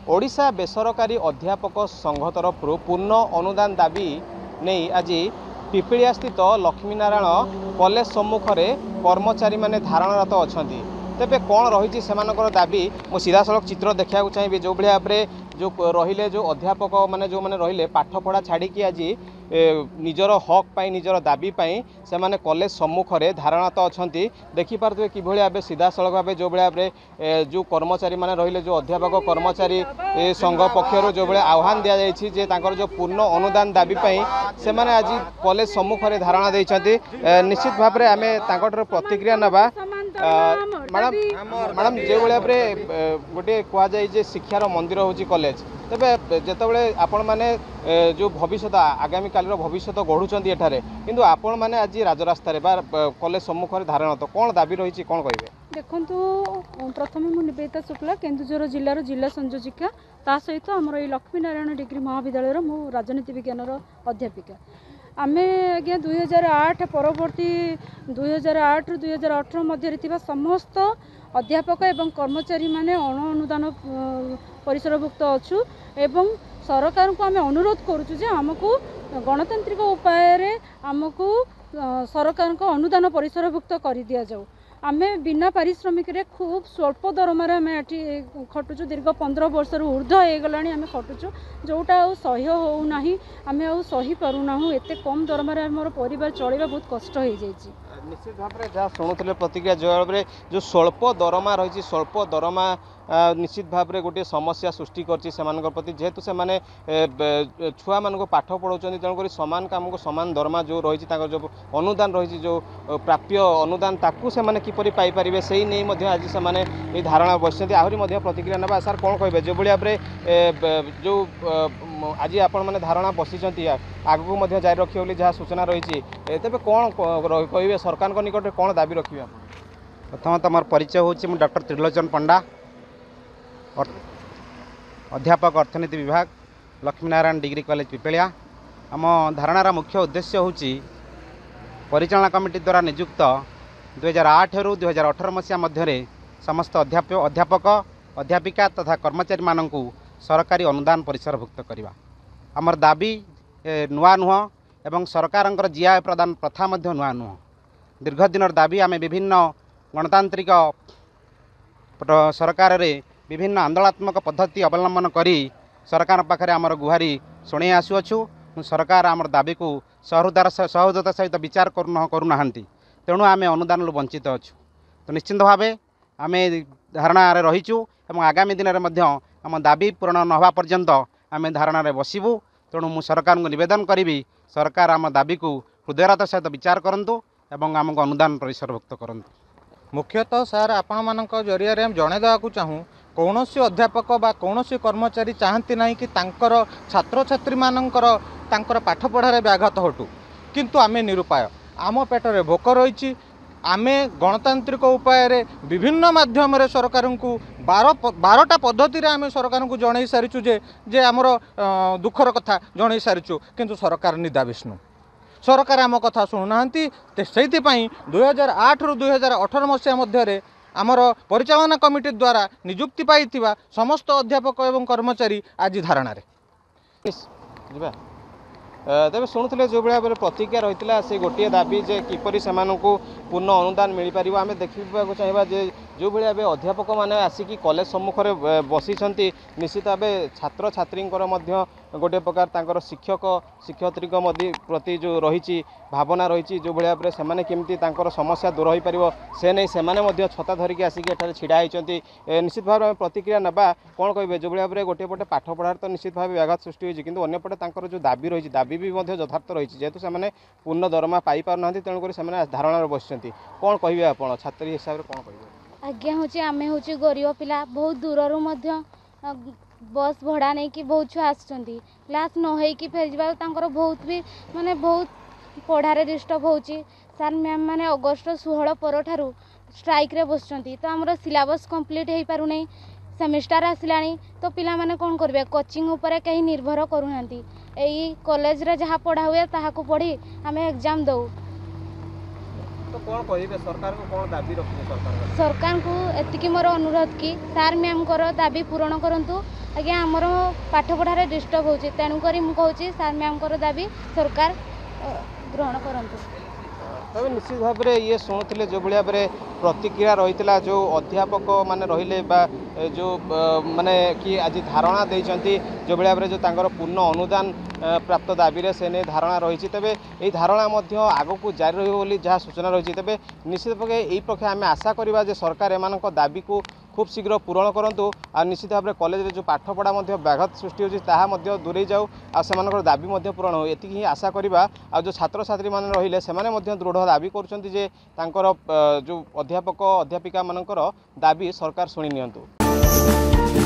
ओडिशा बेसरकारी अध्यापक संघ तरफ पूर्ण अनुदान दाबी नहीं आज पिपिलिया स्थित लक्ष्मीनारायण कॉलेज सम्मुख में कर्मचारी माने धारणरत अच्छा तेबे कौन रही दाबी मु सीधा सड़क चित्र देखा चाहिए जो भाव में जो रहिले जो अध्यापक माने जो मैंने रहिले पाठ पढ़ा छाड़ी आज निजर हक पाई निजर दाबी पाई से माने कॉलेज सम्मुख में धारणरत अच्छा देखिपे कि भाव सीधा सड़क भाव जो भाव में जो कर्मचारी माने रहिले जो अध्यापक कर्मचारी संघ पक्षर जो भाई आह्वान दि जाए जो पूर्ण अनुदान दाबी पाई से माने आज कॉलेज सम्मुख में धारणा देते निश्चित भाव में आम प्रतिक्रिया नवा मैडम मैडम जो भाव में गोटे कहुए शिक्षार मंदिर हूँ कॉलेज तेरे जिते आपण मैंने जो भविष्य आगामी काल भविष्य गढ़ुंट एठारे किंतु आपण मैंने आज राजरास्तार कॉलेज सम्मुख में धारणा तो कौन दाबी रही कौन कहे देखु प्रथम मु निवेदिता शुक्ला केन्दुझर जिलार जिला संयोजिका ता सहित आमर ये लक्ष्मीनारायण डिग्री महाविद्यालय मु राजनीति विज्ञान अध्यापिका आमे आज्ञा 2008 परवर्ती 2008 रु 2018 मध्य समस्त अध्यापक एवं कर्मचारी माने अनुदान परिसरभुक्त अच्छु एवं सरकार को आमे अनुरोध करूँ जे आमको गणतांत्रिक उपाय आमको सरकार को अनुदान परिसरभुक्त कर दि जाऊ आमे बिना पारिश्रमिक रे खूब स्वल्प दरमार आम ये खटुचु दीर्घ 15 वर्ष ऊर्ध्व हो गला आम खटुचु जोटा सह्य होना आम सही पारूना एत कम दरमार आम परिवार चलवा बहुत कष्ट हो जाइए निश्चित भाव में जहाँ शुणुले प्रतिक्रिया जो भाव में जो स्वल्प दरमा रही स्वल्प दरमा निश्चित भाव में गोटे समस्या सृष्टि कर प्रति जेहेतु से माने छुआ मान पाठ पढ़ाऊँ तेणुक सामान काम को सामान दरमा जो रही जो अनुदान रही जो प्राप्य अनुदान ताकू से माने किपरि पाई परिबे सेही नहीं आज से धारणा बसते आहरी प्रतिक्रिया ना सार कौन कहे जो भाव में जो आज आपण मैंने धारणा बसी आगू जारी रखिए बोली जहाँ सूचना रही तेज कौन कहे सरकार निकट में कौन दाबी रखिए प्रथमतः मोर परिचय हूँ डॉक्टर त्रिलोचन पंडा अध्यापक अर्थनीति विभाग लक्ष्मीनारायण डिग्री कॉलेज पिपिलिया आम धारणार मुख्य उद्देश्य हूँ परिचालना कमिटी द्वारा नियुक्त 2008 रु 2018 मसीहा मध्य समस्त अध्यापक अध्यापिका तथा कर्मचारी मानू सरकारी अनुदान परिसरभुक्त करवा आमर दाबी नुआ नुह एवं सरकार जीआ प्रदान प्रथा नुआ नुह दीर्घ दिन दाबी आम विभिन्न गणतांत्रिक सरकार रे विभिन्न आंदोलनात्मक पद्धति अवलंबन करी सरकार पाखे आमर गुहारी शुणे आसुअछु सरकार आमर दाबी को सहृदयता सहित विचार करूना तेणु आम अनुदान वंचित अच्छु तो निश्चिंत भाव आम धारणा रहीचु एवं आगामी दिन में आम दाबी पूरण नवा पर्यंत आम धारणा बसबू तेणु मु सरकार को निवेदन करी सरकार आम दाबी को हृदयता सहित विचार करूँ एवं आमको अनुदान परिसरभुक्त करूँ मुख्यतः सार आपण मान जरिया हम जनईदेवाक चाहूँ कौन सी अध्यापक बा कौन सी कर्मचारी चाहती ना कि तांकर छात्र छात्री मानकर तांकर पाठ पढ़ारे व्याघात हटू किंतु आमे निरुपाय आम पेटरे भोक रही आमे गणतांत्रिक उपाय विभिन्न माध्यम सरकार को 12टा पद्धति आम सरकार को जन सारीचु जे आमर दुखर कथा जन सारीचु किंतु सरकार निदा विष्णु सरकार आम कथा शुणुना से 2008 रु 2018 मसीहा मध्य आमर परिचालना कमिटी द्वारा नियुक्ति पाई समस्त अध्यापक एवं कर्मचारी आज धारणा तेज शुणुले जो भाव में प्रतिक्रिया रही है से गोटे दाबी जे किपरि से पूर्ण अनुदान मिल पार आम देखा चाहिए जो भाव अध्यापक मैंने आसिकी कॉलेज सम्मुख में बसी निश्चित भाव छात्र छात्री गोटे प्रकार तांकर शिक्षक शिक्षयित्री प्रति जो रही भावना रही जो भाव में केमती समस्या दूर हो पार से नहीं से छता धरिकी आसिक छिड़ा होती निश्चित भाव में प्रतिक्रिया नवा कौन कहे जो भाव में गोटे पटे पाठ पढ़ार तो निश्चित भाव व्याघात सृष्टि होती किंतु अन्यपटे जो दाबी रही दाबी भी यथार्थ रही जेहेतु से पूर्ण दरमा पाई पारना तेणुक धारणा बस कौन कहे आप छात्री हिसाब से कौन कहे आज्ञा हूँ आम हूँ गरीब पिला बहुत दूर बस भड़ा नहीं कि बहुत छुआ आसुँच क्लास न होइकी फेर बहुत भी माने बहुत पढ़ारे डिस्टर्ब होची सार मैम मैंने अगस्ट 16 पर स्ट्राइक रे बसुँच तो आमर सिलेबस कंप्लीट हो पार नहीं सेमिस्टर आसला तो पिला माने कौन करेंगे कोचिंग उपर कहीं निर्भर करूना यही कॉलेज रे जहाँ पढ़ा हुए ताहाको पढ़ी आम एग्जाम दऊ तो कौन कहे सरकार को कौन दाबी रखिए सरकार सरकार को एतिकी मोर अनुरोध कि सार मैम दाबी पूरण करंतु आज्ञा आमर पाठ पढ़ार डिस्टर्ब होची तेणुक मुझे सार मैम दाबी सरकार ग्रहण करंतु। तब निश्चित भाव में ये शुणुले जो भाया भाव प्रतिक्रिया रही जो अध्यापक माने रहिले जो माने कि आज धारणा देइचंती जो भाया भाव जो तांकर पूर्ण अनुदान प्राप्त दाबी से नहीं धारणा रही तेज ये धारणा आग को जारी रही जहाँ सूचना रही तेज निश्चित भाव यही पक्षे आम आशा करवा सरकार एम दाबी को खूब शीघ्र पूरण करूँ आ निश्चित भाव में कॉलेज जो पाठपढ़ा व्याघात सृष्टि होती दूरे जाऊ आ दाबी पूरण हो एति ही आशा करवा आ जो छात्र छात्री मैंने रहिले से दृढ़ दाबी कर जो अध्यापक अध्यापिका मानकर दाबी सरकार शुणी नियंतु।